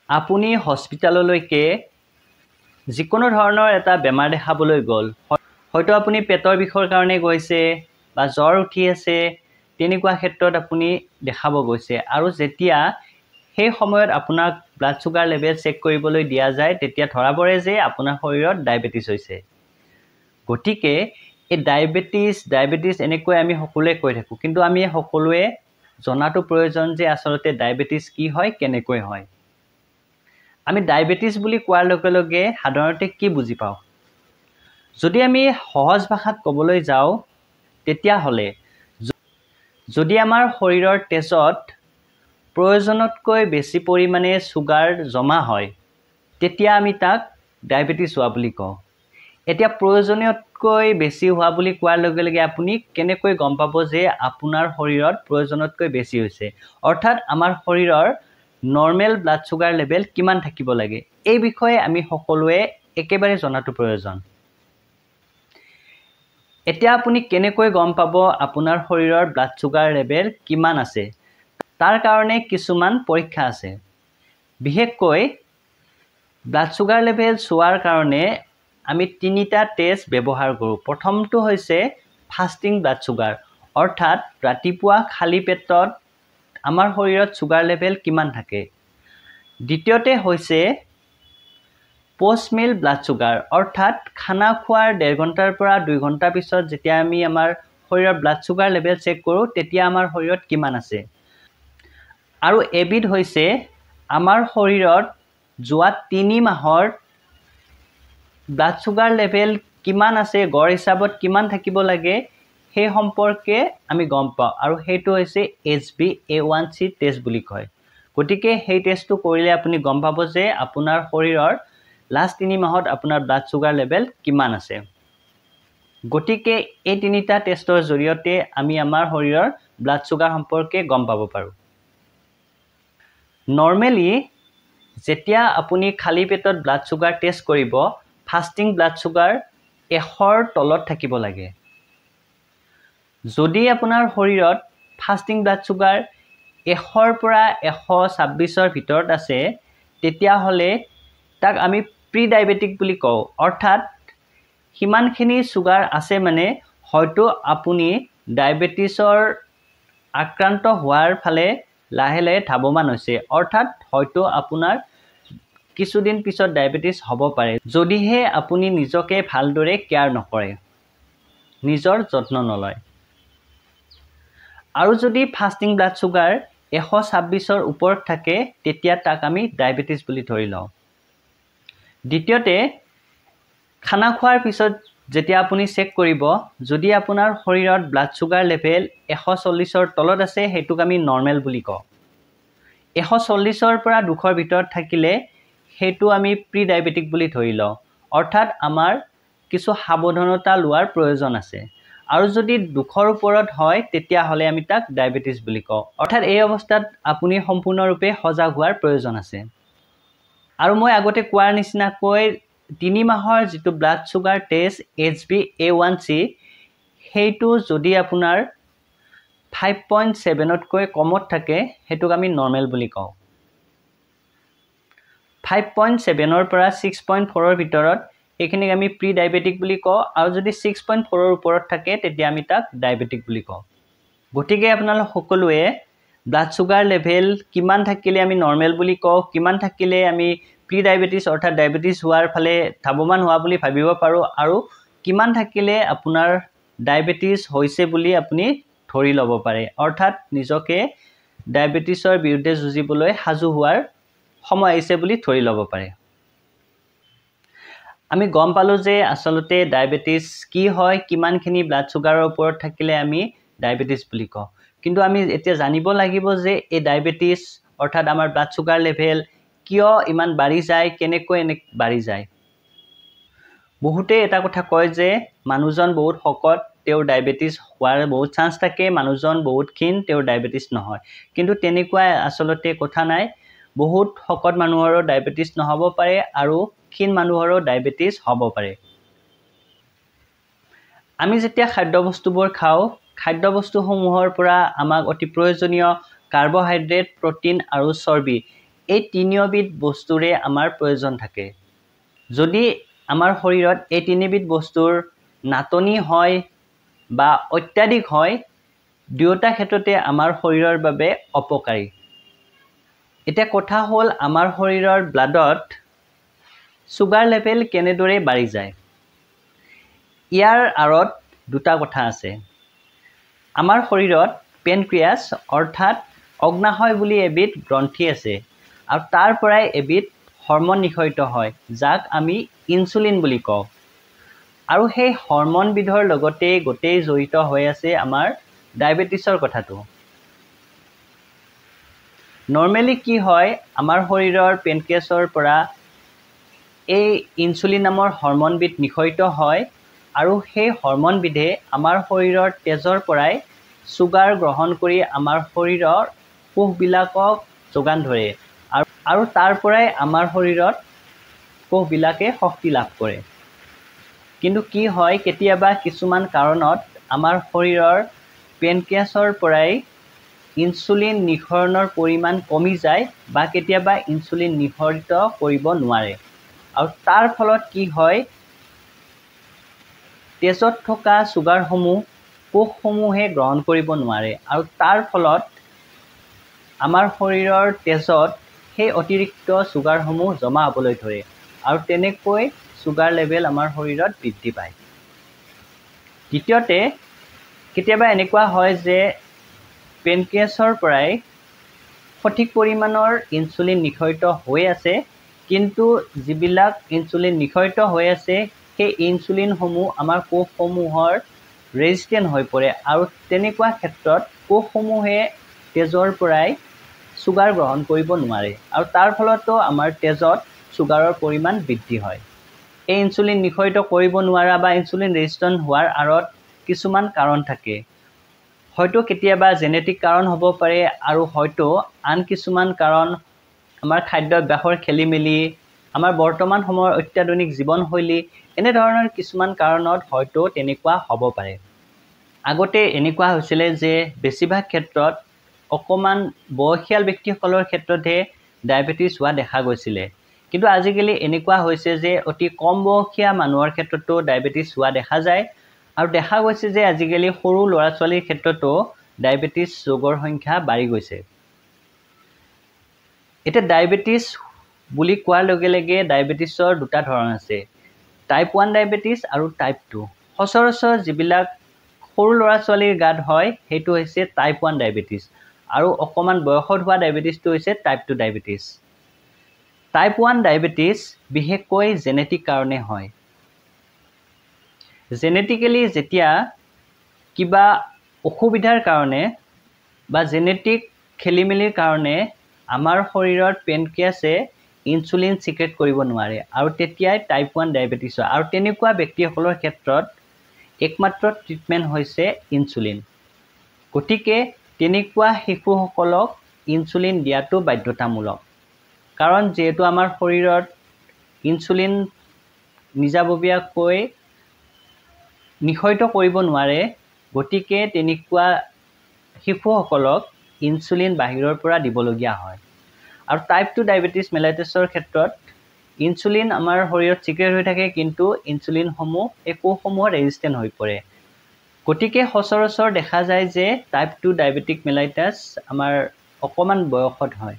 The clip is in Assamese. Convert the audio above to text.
আপুনি হস্পিটাললৈকে যিকোনো ধৰণৰ এটা বেমাৰ দেখাবলৈ গ'ল, হয়তো আপুনি পেটৰ বিষৰ কাৰণে গৈছে বা জ্বৰ উঠি আছে, তেনেকুৱা ক্ষেত্ৰত আপুনি দেখাব গৈছে আৰু যেতিয়া সেই সময়ত আপোনাক ব্লাড চুগাৰ লেভেল চেক কৰিবলৈ দিয়া যায় তেতিয়া ধৰা পৰে যে আপোনাৰ শৰীৰত ডায়েবেটিছ হৈছে। গতিকে এই ডায়েবেটিছ এনেকৈ আমি সকলোৱে কৈ থাকোঁ, কিন্তু আমি সকলোৱে জনাটো প্ৰয়োজন যে আচলতে ডায়েবেটিছ কি হয়, কেনেকৈ হয়। আমি ডায়েবেটিছ বুলি কোৱাৰ লগে লগে সাধাৰণতে কি বুজি পাওঁ? যদি আমি সহজ ভাষাত ক'বলৈ যাওঁ তেতিয়াহ'লে যদি আমাৰ শৰীৰৰ তেজত প্ৰয়োজনতকৈ বেছি পৰিমাণে চুগাৰ জমা হয় তেতিয়া আমি তাক ডায়েবেটিছ হোৱা বুলি কওঁ। এতিয়া প্ৰয়োজনীয়তকৈ বেছি হোৱা বুলি কোৱাৰ লগে লগে আপুনি কেনেকৈ গম পাব যে আপোনাৰ শৰীৰত প্ৰয়োজনতকৈ বেছি হৈছে? অৰ্থাৎ আমাৰ শৰীৰৰ নৰ্মেল ব্লাড চুগাৰ লেভেল কিমান থাকিব লাগে, এই বিষয়ে আমি সকলোৱে একেবাৰে জনাটো প্ৰয়োজন। এতিয়া আপুনি কেনেকৈ গম পাব আপোনাৰ শৰীৰৰ ব্লাড চুগাৰ লেভেল কিমান আছে? তাৰ কাৰণে কিছুমান পৰীক্ষা আছে। বিশেষকৈ ব্লাড চুগাৰ লেভেল চোৱাৰ কাৰণে আমি তিনিটা টেষ্ট ব্যৱহাৰ কৰোঁ। প্ৰথমটো হৈছে ফাষ্টিং ব্লাড চুগাৰ, অৰ্থাৎ ৰাতিপুৱা খালী পেটত আমাৰ শৰীৰত চুগাৰ লেভেল কিমান থাকে। দ্বিতীয়তে হৈছে পোষ্ট মিল ব্লাড চুগাৰ, অৰ্থাৎ খানা খোৱাৰ 1.5 ঘণ্টাৰ পৰা 2 ঘণ্টা পিছত যেতিয়া আমি আমাৰ শৰীৰৰ ব্লাড চুগাৰ লেভেল চেক কৰোঁ তেতিয়া আমাৰ শৰীৰত কিমান আছে। আৰু এবিধ হৈছে আমাৰ শৰীৰত যোৱা 3 মাহৰ ব্লাড চুগাৰ লেভেল কিমান আছে, গড় হিচাপত কিমান থাকিব লাগে সেই সম্পৰ্কে আমি গম পাওঁ, আৰু সেইটো হৈছে HbA1c টেষ্ট বুলি কয়। গতিকে সেই টেষ্টটো কৰিলে আপুনি গম পাব যে আপোনাৰ শৰীৰৰ লাষ্ট 3 মাহত আপোনাৰ ব্লাড চুগাৰ লেভেল কিমান আছে। গতিকে এই তিনিটা টেষ্টৰ জৰিয়তে আমি আমাৰ শৰীৰৰ ব্লাড চুগাৰ সম্পৰ্কে গম পাব পাৰোঁ। নৰ্মেলি যেতিয়া আপুনি খালী পেটত ব্লাড চুগাৰ টেষ্ট কৰিব, ফাষ্টিং ব্লাড চুগাৰ 100ৰ তলত থাকিব লাগে। যদি আপোনাৰ শৰীৰত ফাষ্টিং ব্লাড চুগাৰ 100ৰ পৰা 126ৰ ভিতৰত আছে তেতিয়াহ'লে তাক আমি প্ৰি ডায়েবেটিক বুলি কওঁ। অৰ্থাৎ সিমানখিনি চুগাৰ আছে মানে হয়তো আপুনি ডায়েবেটিছৰ আক্ৰান্ত হোৱাৰ ফালে লাহে লাহে ধাৱমান হৈছে, অৰ্থাৎ হয়তো আপোনাৰ কিছুদিন পিছত ডায়েবেটিছ হ'ব পাৰে যদিহে আপুনি নিজকে ভালদৰে কেয়াৰ নকৰে, নিজৰ যত্ন নলয়। আৰু যদি ফাষ্টিং ব্লাড চুগাৰ 126ৰ ওপৰত থাকে তেতিয়া তাক আমি ডায়েবেটিছ বুলি ধৰি লওঁ। দ্বিতীয়তে, খানা খোৱাৰ পিছত যেতিয়া আপুনি চেক কৰিব, যদি আপোনাৰ শৰীৰত ব্লাড চুগাৰ লেভেল 140ৰ তলত আছে সেইটোক আমি নৰ্মেল বুলি কওঁ। 140ৰ পৰা 200ৰ ভিতৰত থাকিলে সেইটো আমি প্ৰি ডায়েবেটিক বুলি ধৰি লওঁ, অৰ্থাৎ আমাৰ কিছু সাৱধানতা লোৱাৰ প্ৰয়োজন আছে। আৰু যদি 200ৰ ওপৰত হয় তেতিয়াহ'লে আমি তাক ডায়েবেটিছ বুলি কওঁ। অৰ্থাৎ এই অৱস্থাত আপুনি সম্পূৰ্ণৰূপে সজাগ হোৱাৰ প্ৰয়োজন আছে। আৰু মই আগতে কোৱাৰ নিচিনাকৈ 3 মাহৰ যিটো ব্লাড চুগাৰ টেষ্ট HbA1c, সেইটো যদি আপোনাৰ 5.7তকৈ কমত থাকে সেইটোক আমি নৰ্মেল বুলি কওঁ। 5.7ৰ পৰা 6.4ৰ ভিতৰত সেইখিনিক আমি প্ৰি ডায়েবেটিক বুলি কওঁ, আৰু যদি 6.4ৰ ওপৰত থাকে তেতিয়া আমি তাক ডায়েবেটিক বুলি কওঁ। গতিকে আপোনালোক সকলোৱে ব্লাড চুগাৰ লেভেল কিমান থাকিলে আমি নৰ্মেল বুলি কওঁ, কিমান থাকিলে আমি প্ৰি ডায়েবেটিছ অৰ্থাৎ ডায়েবেটিছ হোৱাৰ ফালে ধাৱমান হোৱা বুলি ভাবিব পাৰোঁ, আৰু কিমান থাকিলে আপোনাৰ ডায়েবেটিছ হৈছে বুলি আপুনি ধৰি ল'ব পাৰে, অৰ্থাৎ নিজকে ডায়েবেটিছৰ বিৰুদ্ধে যুঁজিবলৈ সাজু হোৱাৰ সময় আহিছে বুলি ধৰি ল'ব পাৰে। আমি গম পালোঁ যে আচলতে ডায়েবেটিছ কি হয়, কিমানখিনি ব্লাড চুগাৰৰ ওপৰত থাকিলে আমি ডায়েবেটিছ বুলি কওঁ। কিন্তু আমি এতিয়া জানিব লাগিব যে এই ডায়েবেটিছ অৰ্থাৎ আমাৰ ব্লাড চুগাৰ লেভেল কিয় ইমান বাঢ়ি যায়, কেনেকৈ বাঢ়ি যায়। বহুতে এটা কথা কয় যে মানুহজন বহুত শকত, তেওঁৰ ডায়েবেটিছ হোৱাৰ বহুত চান্স থাকে, মানুহজন বহুত ক্ষীণ, তেওঁৰ ডায়েবেটিছ নহয়। কিন্তু তেনেকুৱা আচলতে কথা নাই। বহুত শকত মানুহৰো ডায়েবেটিছ নহ'ব পাৰে আৰু ক্ষীণ মানুহৰো ডায়েবেটিছ হ'ব পাৰে। আমি যেতিয়া খাদ্যবস্তুবোৰ খাওঁ, খাদ্যবস্তুসমূহৰ পৰা আমাক অতি প্ৰয়োজনীয় কাৰ্বহাইড্ৰেট, প্ৰটিন আৰু চৰ্বি এই তিনিওবিধ বস্তুৰে আমাৰ প্ৰয়োজন থাকে। যদি আমাৰ শৰীৰত এই তিনিবিধ বস্তুৰ নাটনি হয় বা অত্যাধিক হয়, দুয়োটা ক্ষেত্ৰতে আমাৰ শৰীৰৰ বাবে অপকাৰী। এতিয়া কথা হ'ল আমাৰ শৰীৰৰ ব্লাডত ছুগাৰ লেভেল কেনেদৰে বাঢ়ি যায়। ইয়াৰ আঁৰত দুটা কথা আছে। আমাৰ শৰীৰত পেনক্ৰিয়াছ অৰ্থাৎ অগ্নাশয় বুলি এবিধ গ্ৰন্থি আছে আৰু তাৰ পৰাই এবিধ হৰমন নিঃসৰিত হয় যাক আমি ইনচুলিন বুলি কওঁ। আৰু সেই হৰমনবিধৰ লগতে গোটেই জড়িত হৈ আছে আমাৰ ডায়েবেটিছৰ কথাটো। নৰ্মেলি কি হয়, আমাৰ শৰীৰৰ পেনক্ৰিয়াছৰ পৰা এই ইনচুলিন নামৰ হৰমনবিধ নিঃসৰিত হয় আৰু সেই হৰমনবিধে আমাৰ শৰীৰৰ তেজৰ পৰাই ছুগাৰ গ্ৰহণ কৰি আমাৰ শৰীৰৰ কোষবিলাকক যোগান ধৰে আৰু তাৰ পৰাই আমাৰ শৰীৰত কোষবিলাকে শক্তি লাভ কৰে। কিন্তু কি হয়, কেতিয়াবা কিছুমান কাৰণত আমাৰ শৰীৰৰ পেনক্ৰিয়াছৰ পৰাই ইনচুলিন নিঃসৰণৰ পৰিমাণ কমি যায় বা কেতিয়াবা ইনচুলিন নিঃসৰিত কৰিব নোৱাৰে। আৰু তাৰ ফলত কি হয়, তেজত থকা ছুগাৰসমূহ কোষসমূহে গ্ৰহণ কৰিব নোৱাৰে আৰু তাৰ ফলত আমাৰ শৰীৰৰ তেজত সেই অতিৰিক্ত ছুগাৰসমূহ জমা হ'বলৈ ধৰে আৰু তেনেকৈ ছুগাৰ লেভেল আমাৰ শৰীৰত বৃদ্ধি পায়। দ্বিতীয়তে, কেতিয়াবা এনেকুৱা হয় যে পেনক্ৰিয়াছৰ পৰাই সঠিক পৰিমাণৰ ইনচুলিন নিঃসৰিত হৈ আছে, কিন্তু যিবিলাক ইনচুলিন নিঃসৰিত হৈ আছে সেই ইনচুলিনসমূহ আমাৰ কোষসমূহৰ ৰেজিষ্টেণ্ট হৈ পৰে আৰু তেনেকুৱা ক্ষেত্ৰত কোষসমূহে তেজৰ পৰাই ছুগাৰ গ্ৰহণ কৰিব নোৱাৰে আৰু তাৰ ফলতো আমাৰ তেজত ছুগাৰৰ পৰিমাণ বৃদ্ধি হয়। এই ইনচুলিন নিঃসৰিত কৰিব নোৱাৰা বা ইনচুলিন ৰেজিষ্টেণ্ট হোৱাৰ আঁৰত কিছুমান কাৰণ থাকে। হয়তো কেতিয়াবা জেনেটিক কাৰণ হ'ব পাৰে আৰু হয়তো আন কিছুমান কাৰণ আমাৰ খাদ্যাভ্যাসৰ খেলিমেলি, আমাৰ বৰ্তমান সময়ৰ অত্যাধুনিক জীৱনশৈলী, এনেধৰণৰ কিছুমান কাৰণত হয়তো তেনেকুৱা হ'ব পাৰে। আগতে এনেকুৱা হৈছিলে যে বেছিভাগ ক্ষেত্ৰত অকণমান বয়সীয়াল ব্যক্তিসকলৰ ক্ষেত্ৰতহে ডায়েবেটিছ হোৱা দেখা গৈছিলে, কিন্তু আজিকালি এনেকুৱা হৈছে যে অতি কম বয়সীয়া মানুহৰ ক্ষেত্ৰতো ডায়েবেটিছ হোৱা দেখা যায় আৰু দেখা গৈছে যে আজিকালি সৰু ল'ৰা ছোৱালীৰ ক্ষেত্ৰতো ডায়েবেটিছ ৰোগৰ সংখ্যা বাঢ়ি গৈছে। এতিয়া ডায়েবেটিছ বুলি কোৱাৰ লগে লগে ডায়েবেটিছৰ দুটা ধৰণ আছে, টাইপ 1 ডায়েবেটিছ আৰু টাইপ 2। সচৰাচৰ যিবিলাক সৰু ল'ৰা ছোৱালীৰ গাত হয় সেইটো হৈছে টাইপ 1 ডায়েবেটিছ আৰু অকণমান বয়সত হোৱা ডায়েবেটিছটো হৈছে টাইপ 2 ডায়েবেটিছ। টাইপ 1 ডায়েবেটিছ বিশেষকৈ জেনেটিক কাৰণে হয়। জেনেটিকেলি যেতিয়া কিবা অসুবিধাৰ কাৰণে বা জেনেটিক খেলিমেলিৰ কাৰণে আমাৰ শৰীৰত পেনক্ৰিয়াছে ইনচুলিন ছিক্ৰেট কৰিব নোৱাৰে আৰু তেতিয়াই টাইপ 1 ডায়েবেটিছ হয় আৰু তেনেকুৱা ব্যক্তিসকলৰ ক্ষেত্ৰত একমাত্ৰ ট্ৰিটমেণ্ট হৈছে ইনচুলিন। গতিকে তেনেকুৱা শিশুসকলক ইনচুলিন দিয়াটো বাধ্যতামূলক, কাৰণ যিহেতু আমাৰ শৰীৰত ইনচুলিন নিজাববীয়াকৈ নিঃসৰিত কৰিব নোৱাৰে, গতিকে তেনেকুৱা শিশুসকলক ইনচুলিন বাহিৰৰ পৰা দিবলগীয়া হয়। আৰু টাইপ 2 ডায়েবেটিছ মেলাইটাছৰ ক্ষেত্ৰত ইনচুলিন আমাৰ শৰীৰত ছিক্ৰেট হৈ থাকে, কিন্তু ইনচুলিনসমূহ এই কোষসমূহত ৰেজিষ্টেণ্ট হৈ পৰে। গতিকে সচৰাচৰ দেখা যায় যে টাইপ 2 ডায়েবেটিক মেলাইটাছ আমাৰ অকণমান বয়সত হয়।